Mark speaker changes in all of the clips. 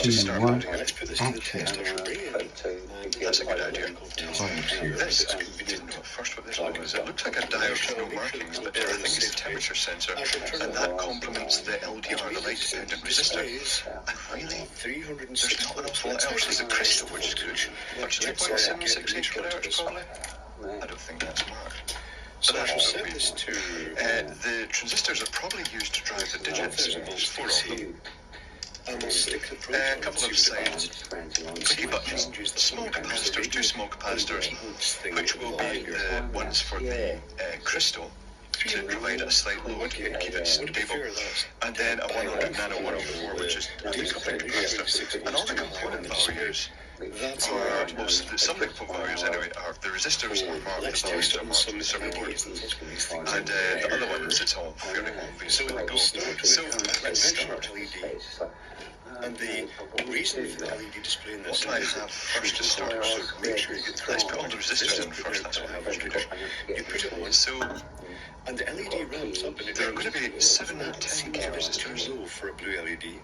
Speaker 1: 2, 1, action.
Speaker 2: That's a good idea. This, I didn't know at first what this looked like. It looked like a dial with no markings, but I think it's a temperature sensor, and that complements the LDR, the light-dependent resistor. And really, there's not an awful lot else. There's a crystal, which is good. 32.768 kHz, probably. I don't think that's marked. So I should set this to... the transistors are probably used to drive the digits. There's 4 of them. A couple of sides, clicky buttons, small capacitors, 2 small capacitors, which will be the ones for the crystal to provide a slight load, keep it stable, and then a 100 nano 104, which is a decoupling capacitor. And all the component values are, well, some of the component values anyway, are the resistors are marked, the values are marked on the circuit board, and the other ones, it's all fairly obvious where they go. So let's start. And the reason for the LED display in this, what do I have first to start? So make sure you get the let's put all the resistors in first, that's what I usually do. You put it on, so, and the LED ramps up, and there are going to be 7 10K resistors for a blue LED.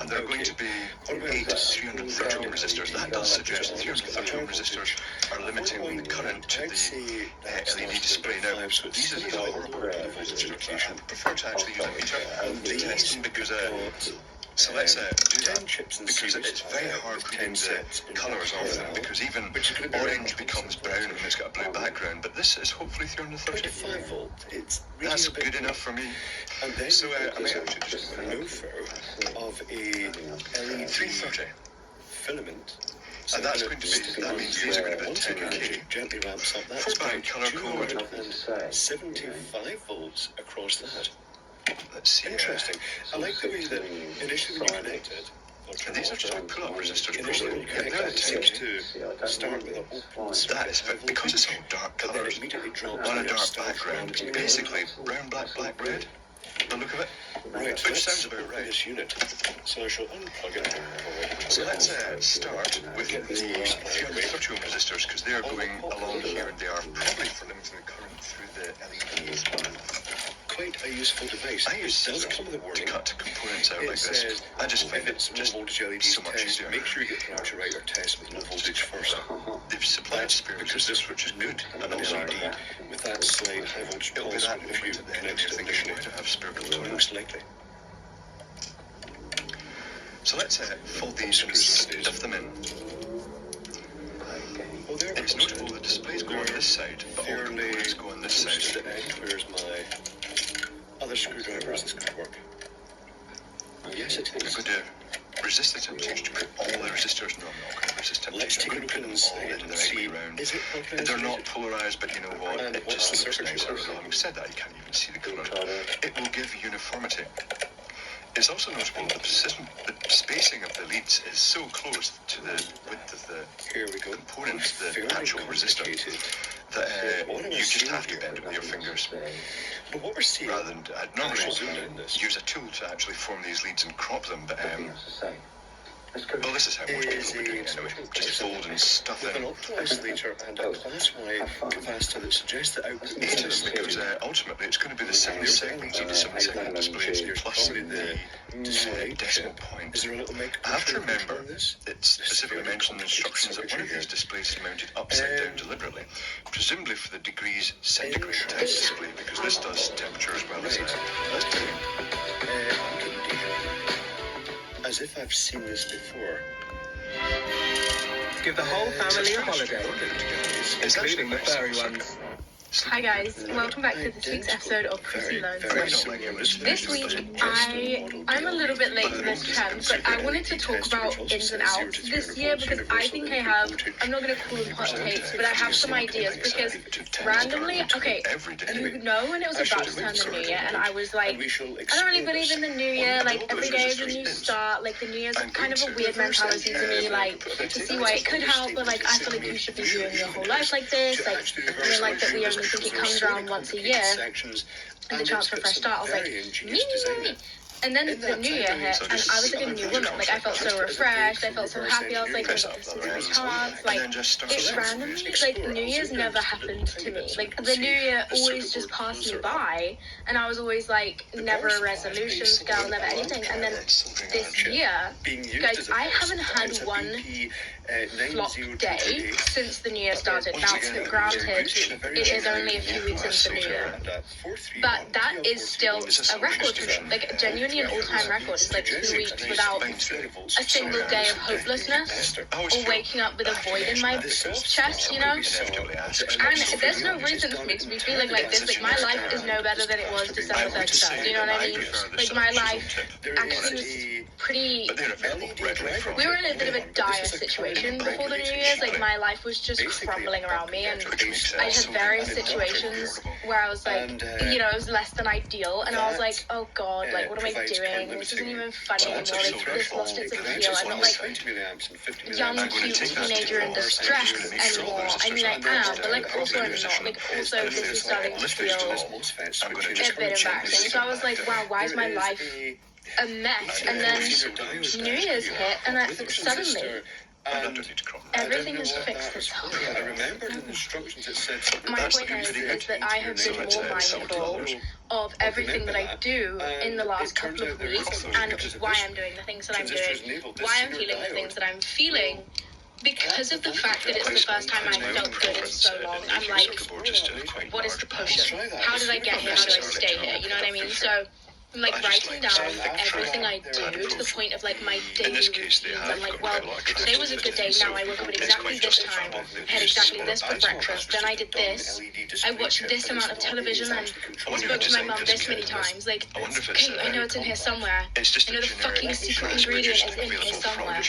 Speaker 2: And there are going to be 8 330 ohm resistors. That does suggest that 330 ohm resistors are limiting the current to the LED display. Now, these are horrible voltage application. I prefer to actually use a meter to test them because so let's do that, because it's very hard reading the colours of them, because even orange becomes brown when it's got a blue background, but this is hopefully 330. 25 volt, that's good enough for me. So I might actually just go of a LED 330 filament. And that's going to be, that means these are going to be 10K. Gently ramps up that. 4-band colour code. And 75 volts across that. Let's see. Interesting. I like the way that initially when you connected, and these are just pull-up resistors. Probably. Yeah, they're the 10 to start with a open. That is, but because it's all dark colours on a dark background, it's basically brown, black, black, red. The look of it, right? Which sounds about right. This unit. So I shall unplug it. So let's start with the 330 ohm resistors, because they are going along here, and they are probably for limiting the current through the LEDs. Quite a useful device. I use scissors to cut components out like this. I just find it just so much easier. Make sure you get the temperature right or test with low voltage first. They've supplied spare resistors, which is good, and also indeed with that slight high voltage pulse, if you connect to the conditioner to have spare components, most likely. So let's fold these and stuff them in. It's notable the displays go on this side, but all components go on this side. Where's my other screwdrivers? This could work. Yes, it is. I'm going to resist the temptation to put all the resistors. No, I'm not going to resist temptation. Let's take a look inside and the right way round. They're not polarised, but you know what? It just looks nicer. Having said that, you can't even see the colour. It will give uniformity. It's also notable that the spacing of the leads is so close to the width of the components, the actual resistor, that you just have to bend it with your fingers. But what we're seeing, rather than I'd normally use a tool to actually form these leads and crop them, but well, this is how most people will be doing it anyway. Just fold and stuff in. An oscillator and a class Y capacitor that suggests that output is because ultimately it's going to be the 7 seconds of the 7 second display plus the decimal point. Is there a little I have to remember it specifically mentioned in the instructions that one of these displays is mounted upside down deliberately, presumably for the degrees centigrade type display, because this does temperature as well as it. As if I've seen this before.
Speaker 3: Give the whole family a holiday, including the furry ones.
Speaker 4: Hi guys, welcome back to this week's episode of Chrissy Learns English. This week, I'm a little bit late to this trend, but I wanted to talk about ins and outs this year because I think I'm not going to call them hot takes, but I have some ideas because randomly, you know when it was about to turn the new year and I was like, I don't really believe in the new year, like every day is a new start, like the new year's kind of a weird mentality to me, like to see why it could help, but like I feel like you should be viewing your whole life like this, like I mean like that we only think it comes around once a year, and the chance for a fresh start, I was like, me. And then the new year hit, and I was like a new woman. Like, I felt so refreshed, I felt so happy. I was like, this is my chance. Like, it randomly, like, New Year's never happened to me. Like, the new year always just passed me by, and I was always like, never a resolutions girl, never anything. And then this year, guys, I haven't had one flop day since the new year started. Now, granted, it is only a few weeks into the new year, but that is still a record for me. Like, genuinely an all-time record. It's like 2 weeks without a single day of hopelessness or waking up with a void in my chest, you know? And there's no reason for me to be feeling like this. Like, my life is no better than it was December 31st, you know what I mean? Like, my life actually was pretty... We were in a bit of a dire situation before the New Year's. Like, my life was just crumbling around me, and I had various situations where I was like, you know, it was less than ideal, and I was like, oh god, like, what am I doing? This isn't even funny anymore. Like, this lost its appeal. I'm not like young, cute teenager in distress anymore. I mean, I am, but like, also I'm not. Like, also this is starting to feel a bit embarrassing. So I was like, wow, why is my life a mess? And then New Year's hit, and suddenly everything has fixed itself. My point is that I have been more mindful of everything that I do in the last couple of weeks, and why I'm doing the things that I'm doing, why I'm feeling the things that I'm feeling. Because of the fact that it's the first time I've felt good in so long, I'm like, what is the potion? How did I get here? How do I stay here? You know what I mean? So I'm like writing down everything I do to the point of like my daily routines. I'm like, well, today was a good day. Now I woke up at exactly this time. I had exactly this for breakfast. Then I did this. I watched this amount of television and spoke to my mum this many times. Like, okay, I know it's in here somewhere. I know the fucking secret ingredient is in here somewhere.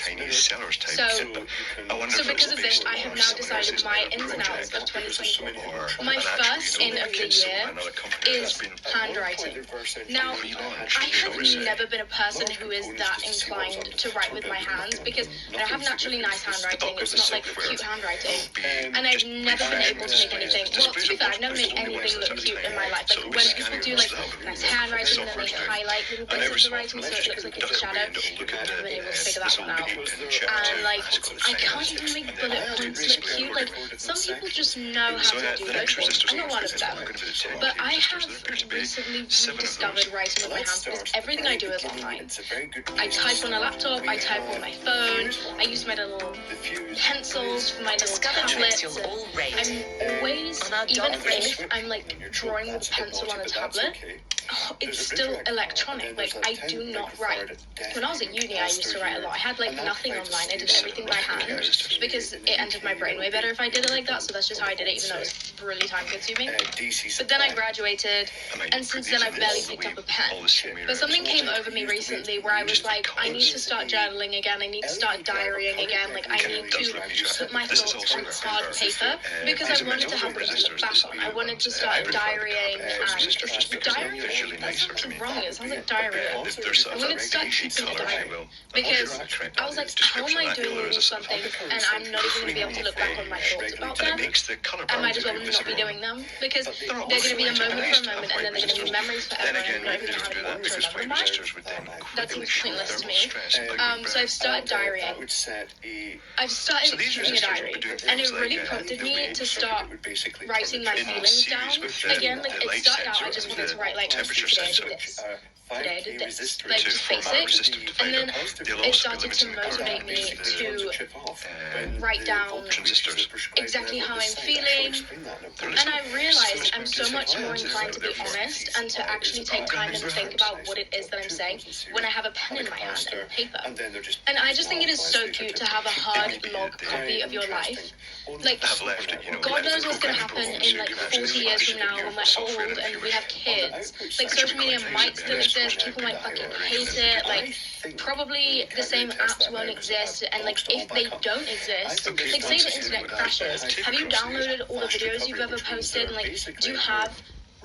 Speaker 4: So because of this, I have now decided my ins and outs of 2024. My first in of the year is handwriting. Now, I have never been a person who is that inclined to write with my hands because I don't have naturally nice handwriting. It's not like cute handwriting. And I've never been able to make anything. Well, to be fair, I've never made anything look cute in my life. Like when people do like nice handwriting and then they highlight little bits of the writing so it looks like it's a shadow, I've never been able to figure that one out. And like, I can't even make bullet points look cute. Like, some people just know how to do those things. I'm not one of them. But I have recently rediscovered writing with my hands because everything I do is online. I type on a laptop, I type on my phone, I use my little pencils for my little tablets. I'm always, even if I'm like drawing with a pencil on a tablet, it's still electronic. Like, I do not write. When I was at uni, I used to write a lot. I had like nothing online. I did everything by hand because it entered my brain way better if I did it like that. So that's just how I did it, even though it was really time consuming. But then I graduated, and since then I've barely picked up a pen. But something came over me recently where I was like, I need to start journaling again. I need to start diarying again. Like, I need to put my thoughts on hard paper because I wanted to have them to look back on. I wanted to start diarying, and diarying, that's something wrong. It sounds like diarrhea. I wanted to start keeping a diary because I was like, how am I doing all this something and I'm not even going to be able to look back on my thoughts about them? I might as well not be doing them because they're going to be a moment for a moment and then they're going to be memories forever and I'm not even going to have anyone to remember them by. That seems pointless to me. So I've started diarying. I've started keeping a diary, and it really prompted me to start writing my feelings down again. Like, it started out, I just wanted to write like, today I did this, like just basic, and then it started to motivate me to write down exactly how I'm feeling, and I realized I'm so much more inclined to be honest and to actually take time and think about what it is that I'm saying when I have a pen in my hand and paper. And I just think it is so cute to have a hard log copy of your life. Like, God knows what's going to happen in like 40 years from now when we're old and we have kids. Like, social media might still exist, people might fucking hate it, like, probably the same apps won't exist, and like, if they don't exist, like, say the internet crashes, have you downloaded all the videos you've ever posted, and like, do you have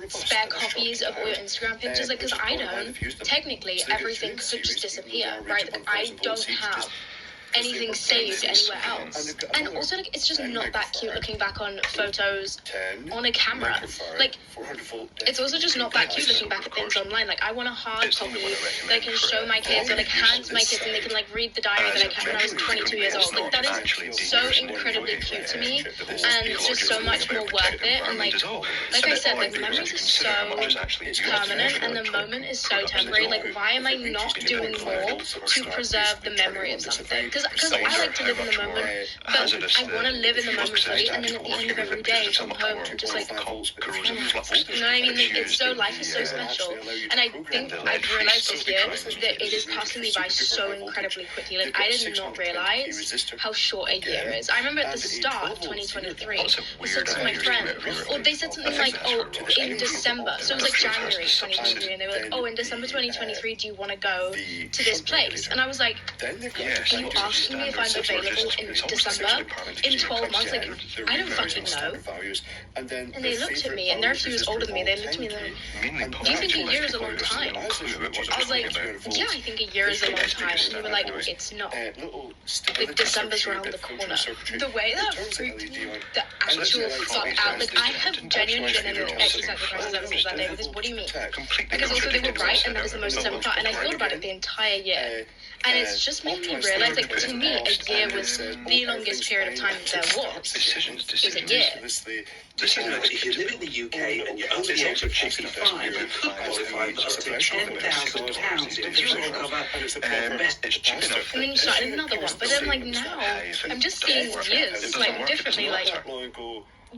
Speaker 4: spare copies of all your Instagram pictures? Like, because I don't, technically everything could just disappear, right? Like, I don't have
Speaker 5: anything saved anywhere else. And also, like, it's just not that cute looking back on photos on a camera. Like, it's also just not that cute looking back at things online. Like, I want a hard copy that I can show my kids, or like hand to my kids, and they can like read the diary that I kept when I was 22 years old. Like, that is so incredibly cute to me, and it's just so much more worth it. And like I said, like, memories are so permanent, and the moment is so temporary. Like, why am I not doing more to preserve the memory of something? Because I like to live in the moment, but I want to live in the moment fully, and then at the end of every day come home and just like, you know what I mean? Like, it's so, life is so special, and I think I've realized this year that it is passing me by so incredibly quickly. Like, I did not realize how short a year is. I remember at the start of 2023, I said to my friend, or they said something like, oh, in December, so it was like January 2023, and they were like, oh, in December 2023, do you want to go to this place? And I was like, are you asking me if I'm available in December? In 12 months? Like, I don't fucking know. And they looked at me, and they're a few years older than me. They looked at me and they're like, do you think a year is a long time? I was like, yeah, I think a year is a long time. And they were like, it's not. Like, December's around the corner. The way that freaked me the actual fuck out. Like, I have genuinely been in an existential crisis ever since that day, because what do you mean? Because also they were right, and that is the most important part. And I thought about it the entire year. And it's just made me realize, like, to me, a year was the longest period of time there was. It was a year.
Speaker 1: If you live in the UK and you're over the age of 65, you could qualify for up to £10,000 in funeral cover.
Speaker 5: And then you started another one. But then, like, now, I'm just seeing years, like, differently. Like,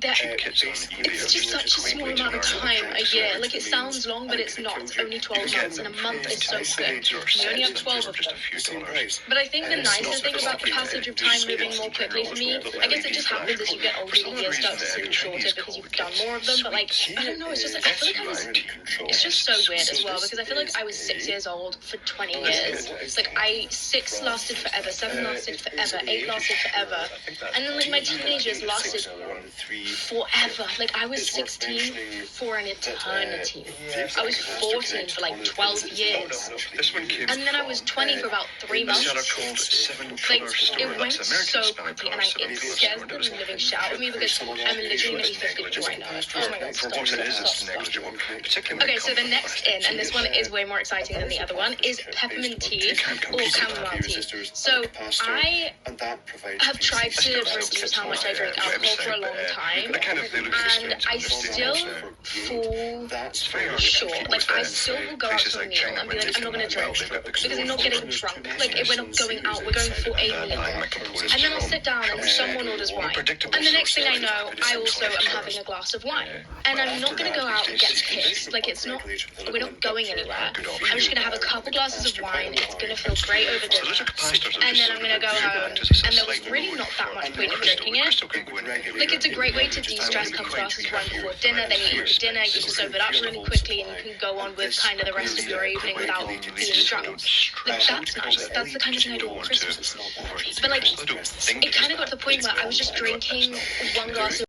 Speaker 5: that it's just such a small amount of time a year. Like, it sounds long, but it's not. It's only 12 months, and a month is so quick. We only have 12 of them. But I think the nicest thing about the passage of time moving more quickly for me, I guess it just happens as you get older, the years start to seem shorter because you've done more of them. But like, I don't know, it's just like, I feel like I was, it's just so weird as well, because I feel like I was 6 years old for 20 years. It's like, 6 lasted forever, 7 lasted forever, 8 lasted forever, and then like my teenagers lasted forever. Like, I was 16 for an eternity. I was 14 for like 12 years. And then I was 20 for about 3 months. Like, it went so quickly, and it scares the living shit out of me, because I'm literally going to be 50 before I know it. Oh my god, stop. Okay, so the next in, and this one is way more exciting than the other one, is peppermint tea or chamomile tea. So I have tried to reduce how much I drink alcohol for a long time, and I still fall short. Like, I still will go out to a meal and be like, I'm not going to drink, because I'm not getting drunk. Like, if we're not going out, we're going for a meal. And then I'll sit down and someone orders wine. And the next thing I know, I also am having a glass of wine. And I'm not going to go out and get pissed. Like, it's not, we're not going anywhere. I'm just going to have a couple glasses of wine. It's going to feel great over dinner. And then I'm going to go home. And there was really not that much point in drinking it. Like, it's a great way to de-stress, couple glasses of wine before dinner. Then you eat your dinner, you can sober it up really quickly, and you can go on with kind of the rest of your evening without being drunk. Like, that's nice. That's the kind of thing I do at Christmas. But like, it kind of got to the point where I was just drinking one glass of